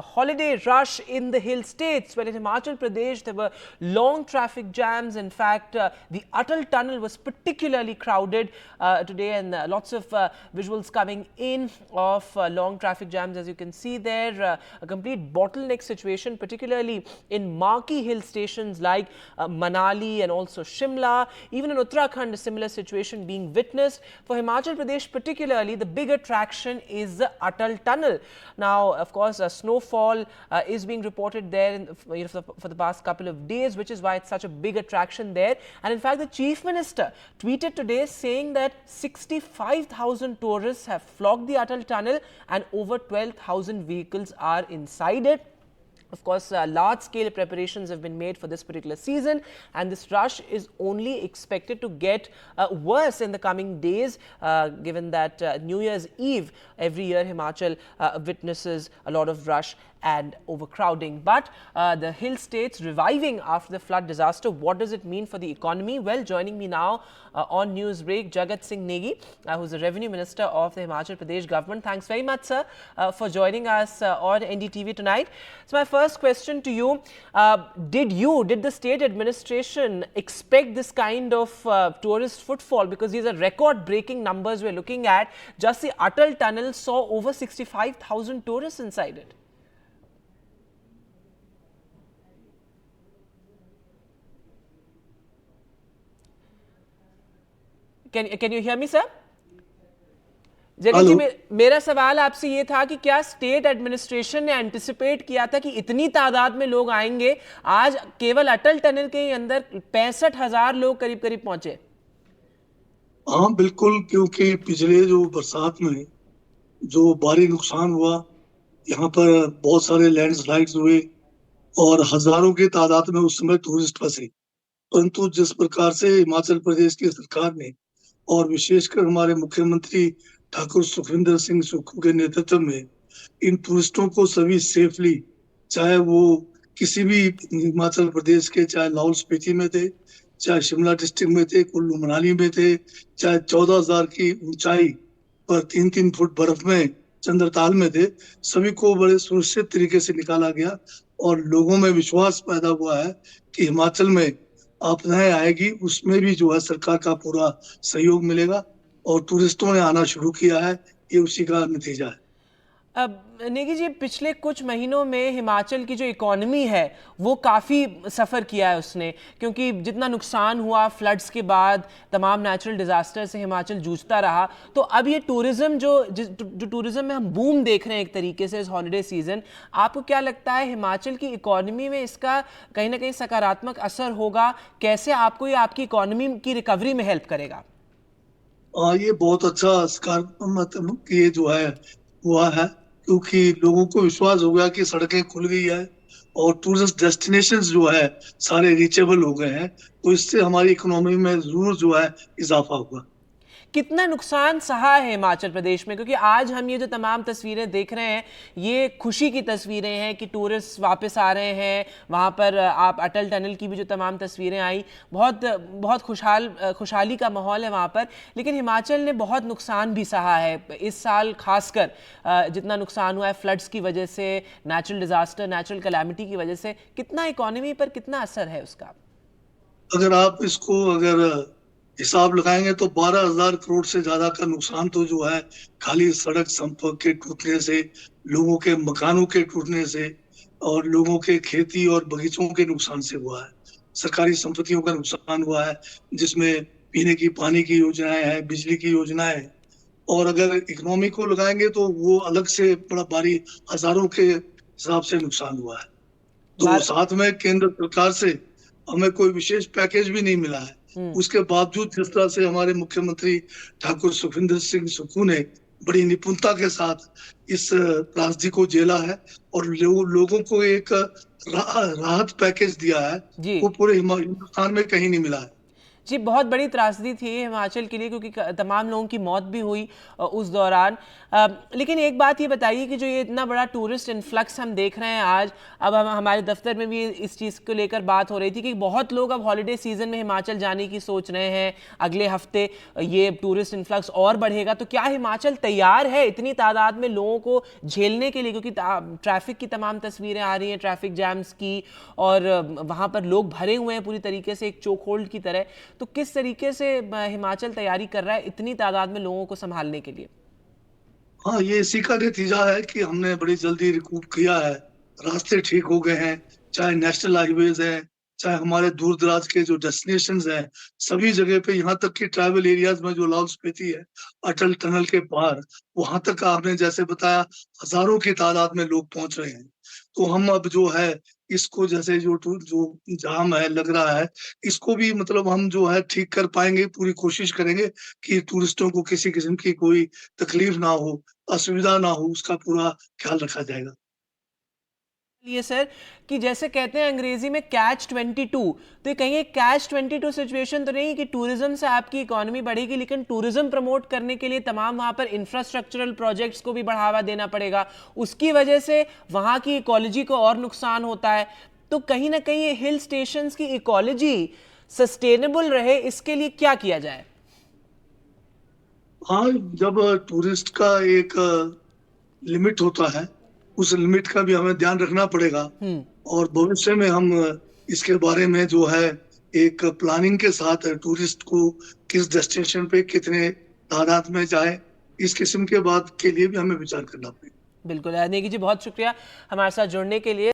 holiday rush in the hill states, when in Himachal Pradesh there were long traffic jams. In fact, the Atal tunnel was particularly crowded today, and lots of visuals coming in of long traffic jams, as you can see there. A complete bottleneck situation, particularly in marquee hill stations like Manali and also Shimla. Even in Uttarakhand, a similar situation being witnessed. For Himachal Pradesh particularly, the big attraction is the Atal tunnel. Now, of course, snowfall is being reported there for the past couple of days, which is why it's such a big attraction there. And in fact, the Chief Minister tweeted today saying that 65,000 tourists have flocked the Atal tunnel and over 12,000 vehicles are inside it. Of course, large-scale preparations have been made for this particular season, and this rush is only expected to get worse in the coming days, given that New Year's Eve every year Himachal witnesses a lot of rush and overcrowding. But the hill states reviving after the flood disaster, what does it mean for the economy? Well, joining me now on Newsbreak, Jagat Singh Negi, who's the Revenue Minister of the Himachal Pradesh government. Thanks very much, sir, for joining us on NDTV tonight. So my first question to you, did the state administration expect this kind of tourist footfall? Because these are record-breaking numbers we're looking at. Just the Atal tunnel saw over 65,000 tourists inside it. Can you hear me, sir? जगत जी, मेरा सवाल आपसे ये था कि क्या state administration ने anticipate किया था कि इतनी तादाद में लोग आएंगे? आज केवल अटल टनल के अंदर 65,000 लोग करीब करीब पहुंचे। हाँ बिल्कुल, क्योंकि पिछले जो बरसात में जो भारी नुकसान हुआ, यहाँ पर बहुत सारे लैंडस्लाइड्स हुए और हजारों की तादाद में उस समय टूरिस्ट फंसे। परंतु जिस प्रकार से हिमाचल प्रदेश की सरकार ने और विशेषकर हमारे मुख्यमंत्री ठाकुर सुखविंदर सिंह सुक्खू के नेतृत्व में इन टूरिस्टों को सभी सेफली, चाहे वो किसी भी हिमाचल प्रदेश के, चाहे लाहौल स्पीति में थे, चाहे शिमला डिस्ट्रिक्ट में थे, कुल्लू मनाली में थे, चाहे 14,000 की ऊंचाई पर 3-3 फुट बर्फ में चंद्रताल में थे, सभी को बड़े सुरक्षित तरीके से निकाला गया और लोगों में विश्वास पैदा हुआ है कि हिमाचल में आपदाएं आएगी, उसमें भी जो है सरकार का पूरा सहयोग मिलेगा और टूरिस्टों ने आना शुरू किया है। ये उसी का नतीजा है। अब नेगी जी, पिछले कुछ महीनों में हिमाचल की जो इकोनॉमी है वो काफ़ी सफ़र किया है उसने, क्योंकि जितना नुकसान हुआ फ्लड्स के बाद, तमाम नेचुरल डिज़ास्टर से हिमाचल जूझता रहा। तो अब ये टूरिज़्म जो टूरिज़्म में हम बूम देख रहे हैं एक तरीके से इस हॉलीडे सीज़न, आपको क्या लगता है हिमाचल की इकोनॉमी में इसका कहीं ना कहीं सकारात्मक असर होगा? कैसे आपको ये आपकी इकोनॉमी की रिकवरी में हेल्प करेगा? ये बहुत अच्छा सकारात्मक ये जो है हुआ है, क्योंकि लोगों को विश्वास हो गया कि सड़कें खुल गई है और टूरिस्ट डेस्टिनेशंस जो है सारे रीचेबल हो गए हैं, तो इससे हमारी इकोनॉमी में जरूर जो है इजाफा हुआ। कितना नुकसान सहा है हिमाचल प्रदेश में? क्योंकि आज हम ये जो तमाम तस्वीरें देख रहे हैं, ये खुशी की तस्वीरें हैं कि टूरिस्ट वापस आ रहे हैं। वहाँ पर आप अटल टनल की भी जो तमाम तस्वीरें आई, बहुत बहुत खुशहाली का माहौल है वहाँ पर। लेकिन हिमाचल ने बहुत नुकसान भी सहा है इस साल, खासकर जितना नुकसान हुआ है फ्लड्स की वजह से, नेचुरल डिजास्टर, नेचुरल कैलामिटी की वजह से। कितना इकोनॉमी पर कितना असर है उसका? अगर आप इसको हिसाब लगाएंगे तो 12,000 करोड़ से ज्यादा का नुकसान तो जो है खाली सड़क संपर्क के टूटने से, लोगों के मकानों के टूटने से और लोगों के खेती और बगीचों के नुकसान से हुआ है। सरकारी संपत्तियों का नुकसान हुआ है, जिसमें पीने की पानी की योजनाएं हैं, बिजली की योजनाएं, और अगर इकोनॉमी को लगाएंगे तो वो अलग से बड़ा भारी हजारों के हिसाब से नुकसान हुआ है। तो साथ में केंद्र सरकार से हमें कोई विशेष पैकेज भी नहीं मिला है। उसके बावजूद जिस तरह से हमारे मुख्यमंत्री ठाकुर सुखविंदर सिंह सुक्खू ने बड़ी निपुणता के साथ इस त्रासदी को झेला है और लोगों को एक राहत पैकेज दिया है, वो पूरे हिंदुस्तान में कहीं नहीं मिला है। जी, बहुत बड़ी त्रासदी थी हिमाचल के लिए, क्योंकि तमाम लोगों की मौत भी हुई उस दौरान। लेकिन एक बात ये बताइए कि जो ये इतना बड़ा टूरिस्ट इन्फ्लक्स हम देख रहे हैं आज, अब हम हमारे दफ्तर में भी इस चीज़ को लेकर बात हो रही थी कि बहुत लोग अब हॉलीडे सीजन में हिमाचल जाने की सोच रहे हैं। अगले हफ्ते ये टूरिस्ट इन्फ्लक्स और बढ़ेगा, तो क्या हिमाचल तैयार है इतनी तादाद में लोगों को झेलने के लिए? क्योंकि ट्रैफिक की तमाम तस्वीरें आ रही हैं, ट्रैफिक जैम्स की, और वहाँ पर लोग भरे हुए हैं पूरी तरीके से एक चोक होल्ड की तरह। तो किस तरीके से हिमाचल तैयारी कर रहा है इतनी तादाद में लोगों को संभालने के लिए? हाँ, ये इसी का नतीजा है कि हमने बड़ी जल्दी रिकूप किया है। रास्ते ठीक हो गए हैं, चाहे नेशनल हाईवेज है, चाहे हमारे दूर दराज के जो डेस्टिनेशंस हैं, सभी जगह पे, यहाँ तक कि ट्राइबल एरियाज में जो लाहौल स्पीति है, अटल टनल के पार, वहां तक आपने जैसे बताया हजारों की तादाद में लोग पहुंच रहे हैं। तो हम अब जो है इसको, जैसे जो जाम है लग रहा है, इसको भी मतलब हम जो है ठीक कर पाएंगे। पूरी कोशिश करेंगे कि टूरिस्टों को किसी किस्म की कोई तकलीफ ना हो, असुविधा ना हो, उसका पूरा ख्याल रखा जाएगा। ये सर, कि जैसे कहते हैं अंग्रेजी में कैच 22, तो ये कहीं एक कैच 22 सिचुएशन तो नहीं कि टूरिज्म से आपकी इकोनॉमी बढ़ेगी, लेकिन टूरिज्म प्रमोट करने के लिए तमाम वहां पर इंफ्रास्ट्रक्चरल प्रोजेक्ट्स को भी बढ़ावा देना पड़ेगा, उसकी वजह से वहां की इकोलॉजी को और नुकसान होता है। तो कहीं ना कहीं ये हिल स्टेशंस की इकोलॉजी सस्टेनेबल रहे, इसके लिए क्या किया जाए? हाँ, जब टूरिस्ट का एक लिमिट होता है, उस लिमिट का भी हमें ध्यान रखना पड़ेगा। हम्म। और भविष्य में हम इसके बारे में जो है एक प्लानिंग के साथ टूरिस्ट को किस डेस्टिनेशन पे कितने तादाद में जाए, इस किस्म के बात के लिए भी हमें विचार करना पड़ेगा। बिल्कुल नेगी जी, बहुत शुक्रिया हमारे साथ जुड़ने के लिए।